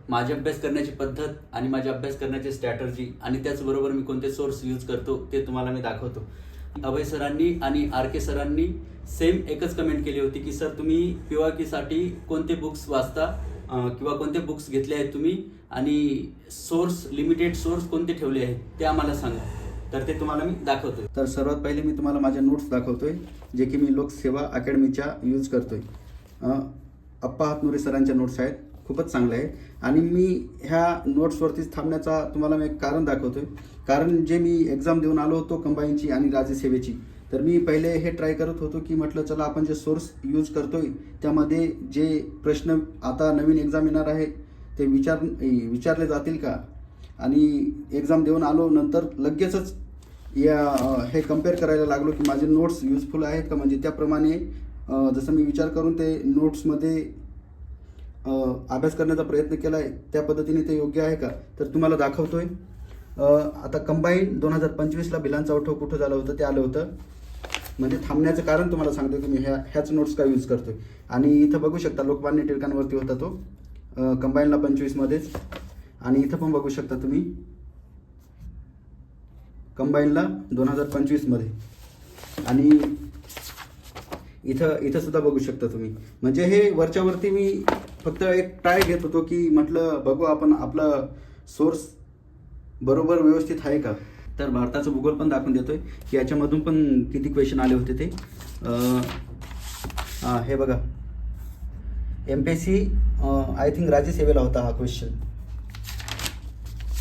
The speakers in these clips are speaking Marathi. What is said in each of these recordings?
माझी अभ्यास करण्याची पद्धत आणि माझी अभ्यास करण्याची स्ट्रॅटर्जी आणि त्याचबरोबर मी कोणते सोर्स यूज करतो ते तुम्हाला मी दाखवतो. अभय सरांनी आणि आर के सरांनी सेम एकच कमेंट केली होती की सर तुम्ही PYQ साठी कोणते बुक्स वाचता किंवा कोणते बुक्स घेतले आहेत तुम्ही आणि सोर्स लिमिटेड सोर्स कोणते ठेवले आहेत ते आम्हाला सांगा. तर ते तुम्हाला मी दाखवतोय. तर सर्वात पहिले मी तुम्हाला माझ्या नोट्स दाखवतोय जे की मी लोकसेवा अकॅडमीच्या यूज करतोय. अप्पा हातनुरे सरांच्या नोट्स आहेत, खूपच चांगले आहे. आणि मी ह्या नोट्सवरतीच थांबण्याचा तुम्हाला मी एक कारण दाखवतोय. कारण जे मी एक्झाम देऊन आलो होतो कंबाईनची आणि राज्यसेवेची, तर मी पहिले हे ट्राय करत होतो की म्हटलं चला आपण जे सोर्स यूज करतोय त्यामध्ये जे प्रश्न आता नवीन एक्झाम येणार आहे ते विचारले जातील का. आणि एक्झाम देऊन आलो नंतर लगेचच हे कम्पेअर करायला लागलो की माझे नोट्स युजफुल आहेत का. म्हणजे त्याप्रमाणे जसं मी विचार करून ते नोट्समध्ये अभ्यास करण्याचा प्रयत्न केला आहे त्या पद्धतीने ते योग्य आहे का तर तुम्हाला दाखवतोय. आता कंबाईन 2025ला बिलांचा उठाव कुठं झालं होतं ते आलं होतं. म्हणजे थांबण्याचं कारण तुम्हाला सांगतो की मी ह्याच नोट्स का यूज करतोय. आणि इथं बघू शकता लोकमान्य टिळकांवरती होता तो कंबाईनला 25मध्येच. आणि इथं पण बघू शकता तुम्ही कंबाईनला 2025मध्ये. आणि इथं सुद्धा बघू शकता तुम्ही. म्हणजे हे वरच्यावरती मी फक्त एक ट्राय घेत होतो की म्हटलं बघू आपण आपलं सोर्स बरोबर व्यवस्थित आहे का. तर भारताचं भूगोल पण दाखवून देतोय की याच्यामधून पण किती क्वेश्चन आले होते ते. हे बघा MPSC आय थिंक राज्यसेवेला होता हा क्वेश्चन.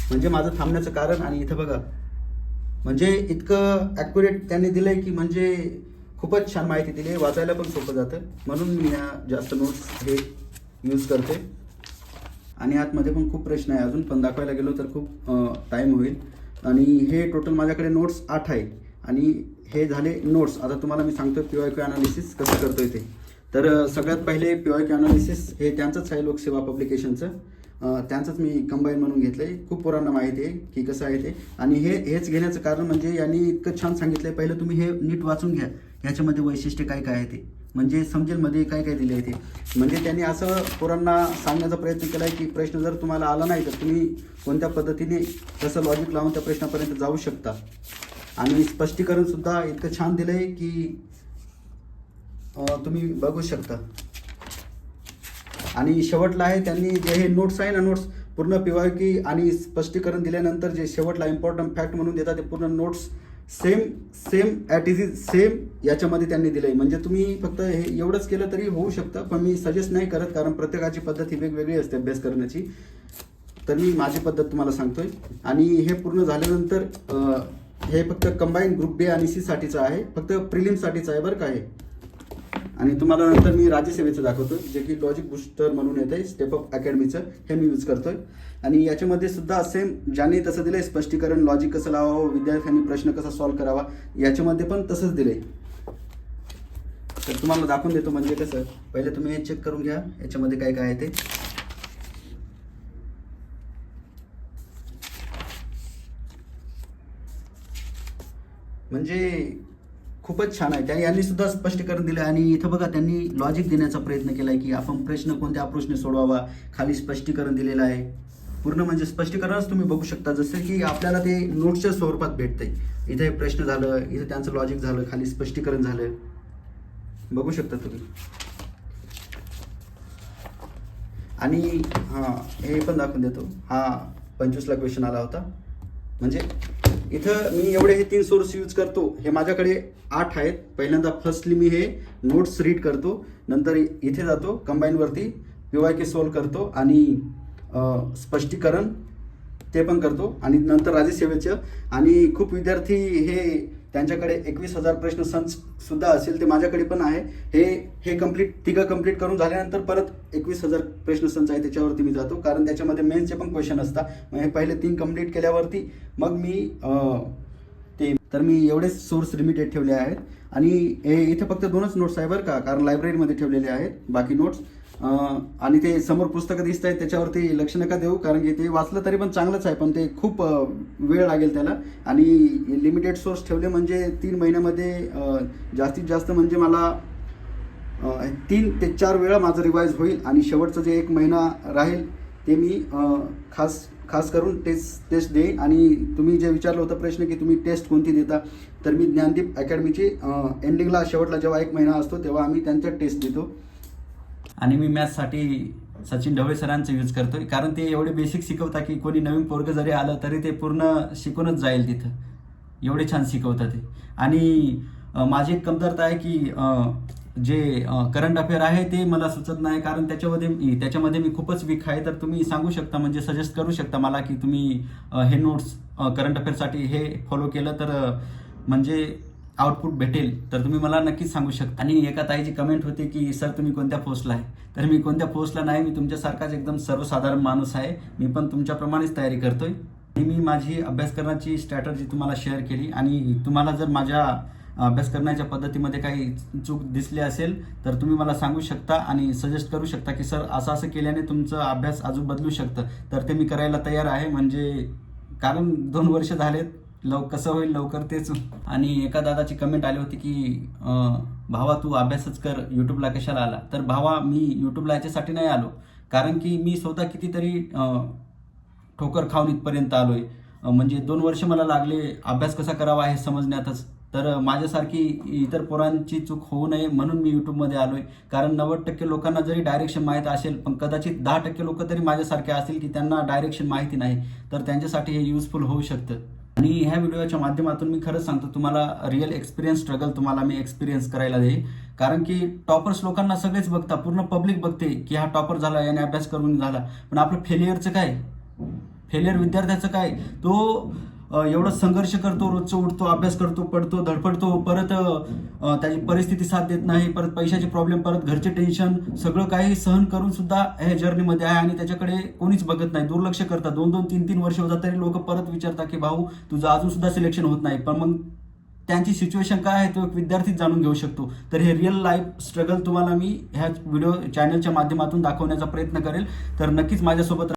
म्हणजे माझं थांबण्याचं कारण. आणि इथं बघा म्हणजे इतकं ॲक्युरेट त्यांनी दिलं आहे की म्हणजे खूपच छान माहिती दिली आहे, वाचायला पण सोपं जातं. म्हणून मी ह्या जास्त नोट्स हे यूज करते. आणि आतमध्ये पण खूप प्रश्न आहे अजून, पण दाखवायला गेलो तर खूप टाईम होईल. आणि हे टोटल माझ्याकडे नोट्स 8 आहे. आणि हे झाले नोट्स. आता तुम्हाला मी सांगतो PYQ ॲनालिसिस कसं करतोय ते. तर सगळ्यात पहिले PYQ ॲनालिसिस हे त्यांचंच आहे लोकसेवा पब्लिकेशनचं. त्यांचंच मी कंबाईन म्हणून घेतलं आहे. खूप पोरांना माहिती आहे की कसं आहे ते. आणि हेच घेण्याचं कारण म्हणजे यांनी इतकं छान सांगितलं आहे. पहिलं तुम्ही हे नीट वाचून घ्या ह्याच्यामध्ये वैशिष्ट्य काय काय आहे ते, म्हणजे समजेल मध्ये काय काय दिले आहे ते. म्हणजे त्यांनी असं पोरांना सांगण्याचा प्रयत्न केला आहे की प्रश्न जर तुम्हाला आला नाही तर तुम्ही कोणत्या पद्धतीने कसं लॉजिक लावून त्या प्रश्नापर्यंत जाऊ शकता. आणि स्पष्टीकरणसुद्धा इतकं छान दिलं आहे की तुम्ही बघू शकता. आणि शेवटला आहे त्यांनी जे हे नोट्स आहे ना, नोट्स पूर्ण PYQ आणि स्पष्टीकरण दिल्यानंतर जे शेवटला इम्पॉर्टंट फॅक्ट म्हणून देतात ते पूर्ण notes same at is same याच्यामध्ये त्यांनी दिलं आहे. म्हणजे तुम्ही फक्त हे एवढंच केलं तरी होऊ शकतं, पण मी सजेस्ट नाही करत कारण प्रत्येकाची पद्धत ही वेगवेगळी असते अभ्यास करण्याची. तर मी माझी पद्धत तुम्हाला सांगतोय. आणि हे पूर्ण झाल्यानंतर हे फक्त कंबाईन ग्रुप B आणि C साठीचं आहे, फक्त प्रिलिम्ससाठीचं आहे बरं का हे. आणि तुम्हाला नंतर मी राज्यसेवेचं दाखवतो जे की लॉजिक बुस्टर म्हणून येतं आहे स्टेप अप अकॅडमीचं, हे मी यूज करतोय. आणि याच्यामध्ये सुद्धा सेम ज्यांनी तसं दिलं आहे स्पष्टीकरण, लॉजिक कसं लावावं, विद्यार्थ्यांनी प्रश्न कसा सॉल्व्ह करावा, याच्यामध्ये पण तसंच दिलं आहे. तर तुम्हाला दाखवून देतो. म्हणजे कसं पहिले तुम्ही हे चेक करून घ्या याच्यामध्ये काय काय आहे ते. म्हणजे खूपच छान आहे. यांनी सुद्धा स्पष्टीकरण दिलं. आणि इथं बघा त्यांनी लॉजिक देण्याचा प्रयत्न केला आहे की आपण प्रश्न कोणत्या अप्रोचने सोडवावा. खाली स्पष्टीकरण दिलेलं आहे पूर्ण. म्हणजे स्पष्टीकरणच तुम्ही बघू शकता जसं की आपल्याला ते नोट्सच्या स्वरूपात भेटतंय. इथे प्रश्न झालं, इथं त्यांचं लॉजिक झालं, खाली स्पष्टीकरण झालं, बघू शकता तुम्ही. आणि हे पण दाखवून देतो. 25ला क्वेश्चन आला होता. म्हणजे इथं मी एवढे हे 3 सोर्स यूज करतो. हे माझ्याकडे 8 आहेत. पहिल्यांदा फर्स्टली मी हे नोट्स रीड करतो, नंतर इथे जातो कंबाईनवरती PYQ सॉल्व करतो आणि स्पष्टीकरण ते पण करतो. आणि नंतर राज्यसेवेचं. आणि खूप विद्यार्थी हे त्यांच्याकडे 21,000 प्रश्न संच सुद्धा असेल ते माझ्याकडे पण आहे. हे तिघं कंप्लीट करून झाल्यानंतर परत 21,000 प्रश्न संच आहे त्याच्यावरती मी जातो. कारण त्याच्यामध्ये मेन्सचे पण क्वेश्चन असतात. मग हे पहिले 3 कंप्लीट केल्यावरती मग मी तर मी एवढेच सोर्स लिमिटेड ठेवले आहेत. आणि हे इथे फक्त 2च नोट्स आहे बरं का, कारण लायब्ररीमध्ये ठेवलेले आहेत बाकी नोट्स. आणि ते समोर पुस्तकं दिसत आहेत त्याच्यावरती लक्ष नका देऊ, कारण की ते वाचलं तरी पण चांगलंच आहे, पण ते खूप वेळ लागेल त्याला. आणि लिमिटेड सोर्स ठेवले म्हणजे 3 महिन्यामध्ये जास्तीत जास्त म्हणजे मला 3 ते 4 वेळा माझं रिवाईज होईल. आणि शेवटचं जे 1 महिना राहील ते मी खास करून टेस्ट देईन. आणि तुम्ही जे विचारलं होतं प्रश्न की तुम्ही टेस्ट कोणती देता, तर मी ज्ञानदीप अकॅडमीची एंडिंगला शेवटला जेव्हा 1 महिना असतो तेव्हा आम्ही त्यांच्या टेस्ट देतो. आणि मी मॅथ्ससाठी सचिन ढवळे सरांचं यूज करतोय, कारण ते एवढे बेसिक शिकवतात की कोणी नवीन पोरगं जरी आलं तरी ते पूर्ण शिकूनच जाईल तिथं, एवढे छान शिकवतात ते. आणि माझी एक कमतरता आहे की जे करंट अफेअर आहे ते मला सुचत नाही, कारण त्याच्यामध्ये मी खूपच वीक आहे. तर तुम्ही सांगू शकता, म्हणजे सजेस्ट करू शकता मला की तुम्ही हे नोट्स करंट अफेअरसाठी हे फॉलो केलं तर म्हणजे आउटपुट भेटेल, तर तुम्ही मला नक्कीच सांगू शकता. आणि एका ताईची कमेंट होती की सर तुम्ही कोणत्या पोस्टला आहे, तर मी कोणत्या पोस्टला नाही, मी तुमच्यासारखाच एकदम सर्वसाधारण माणूस आहे. मी पण तुमच्याप्रमाणेच तयारी करतोय. आणि मी माझी अभ्यास करण्याची स्ट्रॅटर्जी तुम्हाला शेअर केली. आणि तुम्हाला जर माझ्या अभ्यास करण्याच्या पद्धतीमध्ये काही चूक दिसली असेल तर तुम्ही मला सांगू शकता आणि सजेस्ट करू शकता की सर असं केल्याने तुमचा अभ्यास अजून बदलू शकतं, तर ते मी करायला तयार आहे. म्हणजे कारण 2 वर्ष झालेत, कसं होईल लवकर तेच. आणि एका दादाची कमेंट आली होती की भावा तू अभ्यासच कर, यूट्यूबला कशाला आला. तर भावा मी यूट्यूबला याच्यासाठी नाही आलो, कारण की मी स्वतः कितीतरी ठोकर खाऊन इथपर्यंत आलोय. म्हणजे 2 वर्ष मला लागले अभ्यास कसा करावा हे समजण्यातच. तर माझ्यासारखी इतर पोरांची चूक होऊ नये म्हणून मी यूट्यूबमध्ये आलोय. कारण 90% लोकांना जरी डायरेक्शन माहीत असेल, पण कदाचित 10% लोक तरी माझ्यासारखे असतील की त्यांना डायरेक्शन माहिती नाही, तर त्यांच्यासाठी हे युजफुल होऊ शकतं. आणि ह्या व्हिडिओच्या माध्यमातून मी खरंच सांगतो, तुम्हाला रिअल एक्सपिरियन्स स्ट्रगल तुम्हाला मी एक्सपिरियन्स करायला देईल. कारण की टॉपर्स लोकांना सगळेच बघता, पूर्ण पब्लिक बघते की हा टॉपर झाला, याने अभ्यास करून झाला. पण आपलं फेलियरचं काय, फेलियर विद्यार्थ्याचं काय, तो एवढं संघर्ष करतो, रोजचं उठतो, अभ्यास करतो, पडतो, धडपडतो, परत त्याची परिस्थिती साथ देत नाही, परत पैशाचे प्रॉब्लेम, परत घरचे टेन्शन, सगळं काही सहन करून सुद्धा ह्या जर्नीमध्ये आहे. आणि त्याच्याकडे कोणीच बघत नाही, दुर्लक्ष करतात. 2-2, 3-3 वर्ष होतात तरी लोक परत विचारतात की भाऊ तुझं अजून सुद्धा सिलेक्शन होत नाही. पण मग त्यांची सिच्युएशन काय आहे तो एक विद्यार्थीच जाणून घेऊ शकतो. तर हे रिअल लाईफ स्ट्रगल तुम्हाला मी ह्या व्हिडिओ चॅनलच्या माध्यमातून दाखवण्याचा प्रयत्न करेल. तर नक्कीच माझ्यासोबत